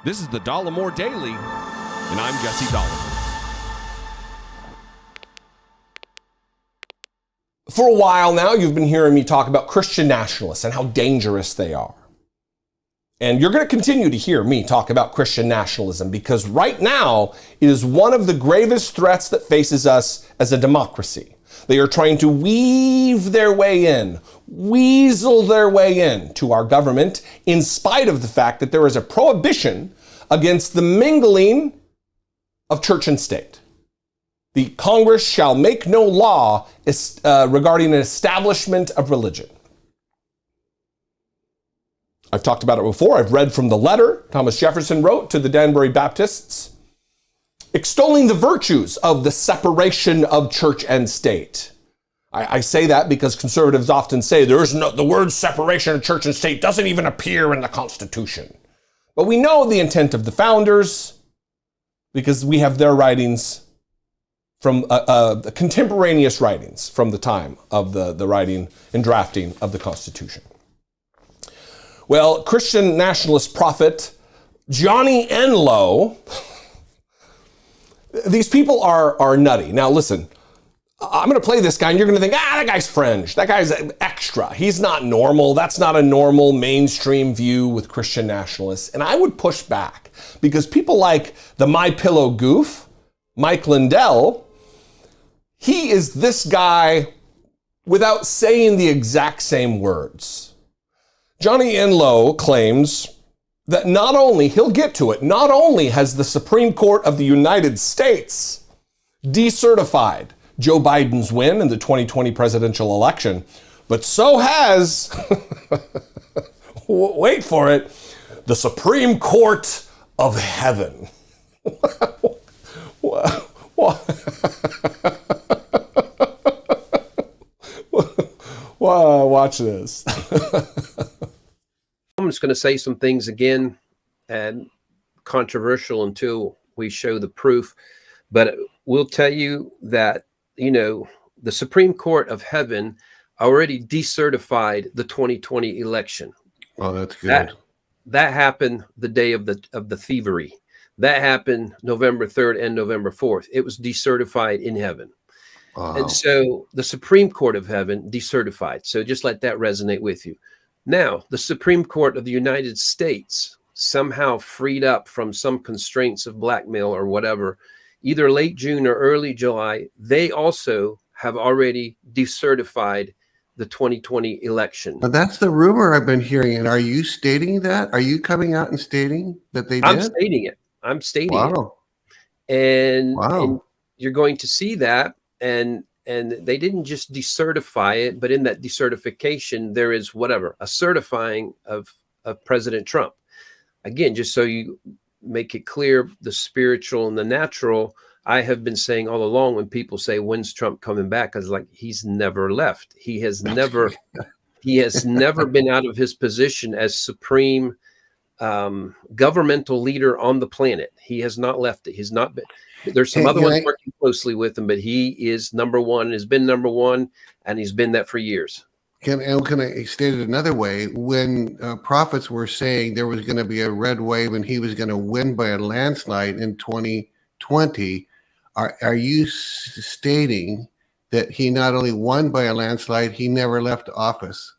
This is the Dollemore Daily, and I'm Jesse Dollemore. For a while now, you've been hearing me talk about Christian nationalists and how dangerous they are. And you're going to continue to hear me talk about Christian nationalism because right now it is one of the gravest threats that faces us as a democracy. They are trying to weasel their way in to our government in spite of the fact that there is a prohibition against the mingling of church and state. The Congress shall make no law regarding an establishment of religion. I've talked about it before. I've read from the letter Thomas Jefferson wrote to the Danbury Baptists, extolling the virtues of the separation of church and state. I say that because conservatives often say the word separation of church and state doesn't even appear in the Constitution. But we know the intent of the founders because we have their writings from the contemporaneous writings from the time of the writing and drafting of the Constitution. Well, Christian nationalist prophet Johnny Enlow, these people are nutty. Now listen, I'm going to play this guy and you're going to think, that guy's fringe. That guy's extra. He's not normal. That's not a normal mainstream view with Christian nationalists. And I would push back because people like the My Pillow goof, Mike Lindell, he is this guy without saying the exact same words. Johnny Enlow claims that not only has the Supreme Court of the United States decertified Joe Biden's win in the 2020 presidential election, but so has, wait for it, the Supreme Court of Heaven. Watch this. I'm just going to say some things again, and controversial until we show the proof. But we'll tell you that, the Supreme Court of Heaven already decertified the 2020 election. Oh, that's good. That happened the day of the thievery. That happened November 3rd and November 4th. It was decertified in heaven. Wow. And so the Supreme Court of Heaven decertified. So just let that resonate with you. Now, the Supreme Court of the United States somehow freed up from some constraints of blackmail or whatever, either late June or early July, they also have already decertified the 2020 election. But that's the rumor I've been hearing. And are you stating that? Are you coming out and stating that they did? I'm stating it. And you're going to see that. And they didn't just decertify it, but in that decertification, there is a certifying of President Trump. Again, just so you make it clear, the spiritual and the natural, I have been saying all along when people say, when's Trump coming back? I was like, he's never left. He has never been out of his position as supreme governmental leader on the planet. He has not left it. He's not been. There's some other ones working closely with him, but he is number one, has been number one, and he's been that for years. Can I state it another way? When prophets were saying there was going to be a red wave and he was going to win by a landslide in 2020, are you stating that he not only won by a landslide, he never left office,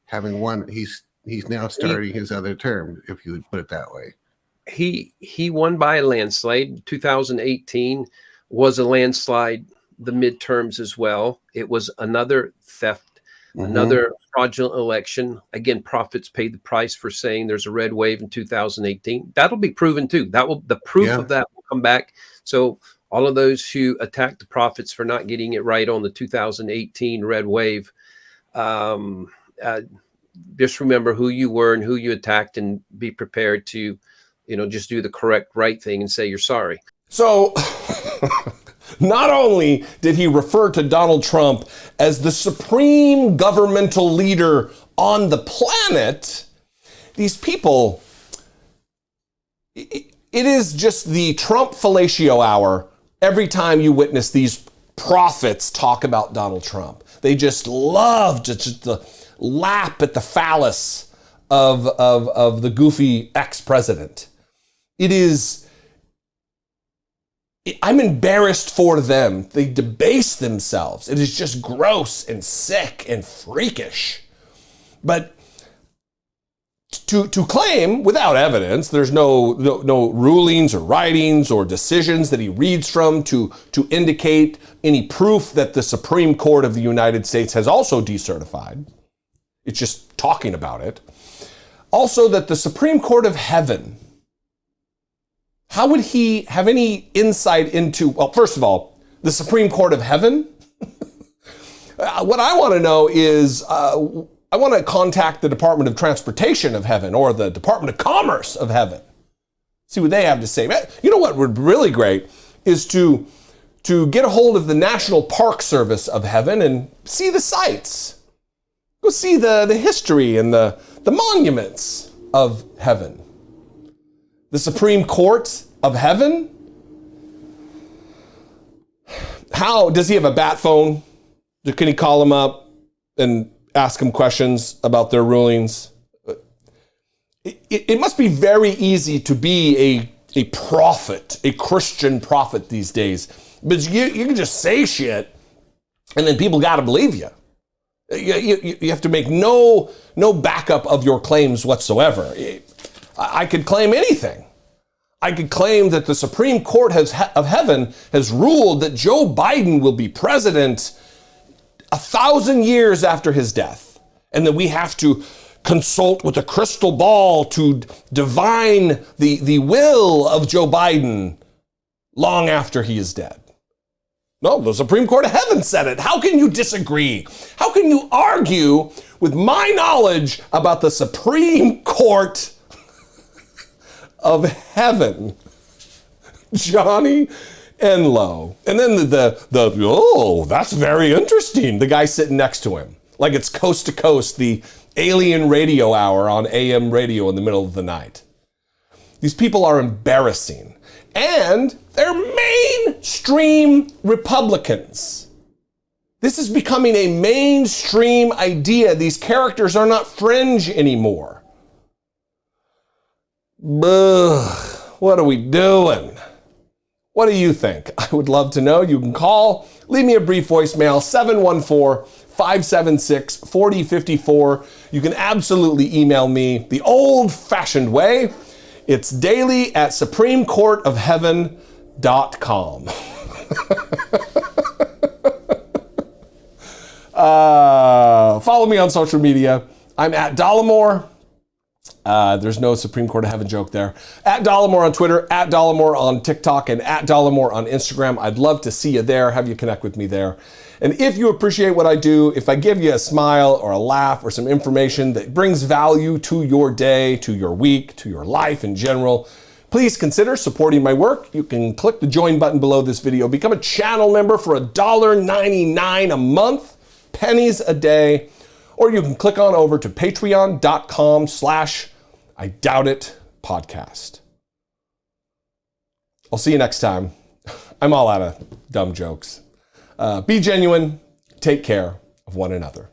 having won? He's now starting his other term, if you would put it that way. He won by a landslide. 2018 was a landslide, the midterms as well. It was another theft, another fraudulent election. Again, prophets paid the price for saying there's a red wave in 2018. That'll be proven too. The proof of that will come back. So all of those who attacked the prophets for not getting it right on the 2018 red wave, just remember who you were and who you attacked, and be prepared to just do the correct, right thing and say you're sorry. So not only did he refer to Donald Trump as the supreme governmental leader on the planet, these people, it is just the Trump fellatio hour every time you witness these prophets talk about Donald Trump. They just love to lap at the phallus of the goofy ex-president. I'm embarrassed for them. They debase themselves. It is just gross and sick and freakish. But to claim without evidence, there's no rulings or writings or decisions that he reads from to indicate any proof that the Supreme Court of the United States has also decertified. It's just talking about it. Also, that the Supreme Court of Heaven, how would he have any insight into, well, first of all, the Supreme Court of Heaven? What I want to know is, I want to contact the Department of Transportation of Heaven or the Department of Commerce of Heaven. See what they have to say. You know what would be really great is to get a hold of the National Park Service of Heaven and see the sights. Go see the history and the monuments of heaven. The Supreme Court of Heaven? How does he have a bat phone? Can he call them up and ask them questions about their rulings? It must be very easy to be a prophet, a Christian prophet these days. But you can just say shit and then people got to believe you. You have to make no backup of your claims whatsoever. I could claim anything. I could claim that the Supreme Court of Heaven has ruled that Joe Biden will be president 1,000 years after his death, and that we have to consult with a crystal ball to divine the will of Joe Biden long after he is dead. No, the Supreme Court of Heaven said it. How can you disagree? How can you argue with my knowledge about the Supreme Court of Heaven? Johnny Enlow. And then oh, that's very interesting. The guy sitting next to him. Like it's Coast to Coast, the alien radio hour on AM radio in the middle of the night. These people are embarrassing. And they're mainstream Republicans. This is becoming a mainstream idea. These characters are not fringe anymore. Ugh, what are we doing? What do you think? I would love to know. You can call, leave me a brief voicemail, 714-576-4054. You can absolutely email me the old-fashioned way. It's daily@supremecourtofheaven.com. Follow me on social media. I'm at Dollemore. There's no Supreme Court of Heaven joke there. At Dollemore on Twitter, at Dollemore on TikTok, and at Dollemore on Instagram. I'd love to see you there, have you connect with me there. And if you appreciate what I do, if I give you a smile or a laugh or some information that brings value to your day, to your week, to your life in general, please consider supporting my work. You can click the join button below this video, become a channel member for $1.99 a month, pennies a day, or you can click on over to patreon.com/IDoubtIt podcast. I'll see you next time. I'm all out of dumb jokes. Be genuine. Take care of one another.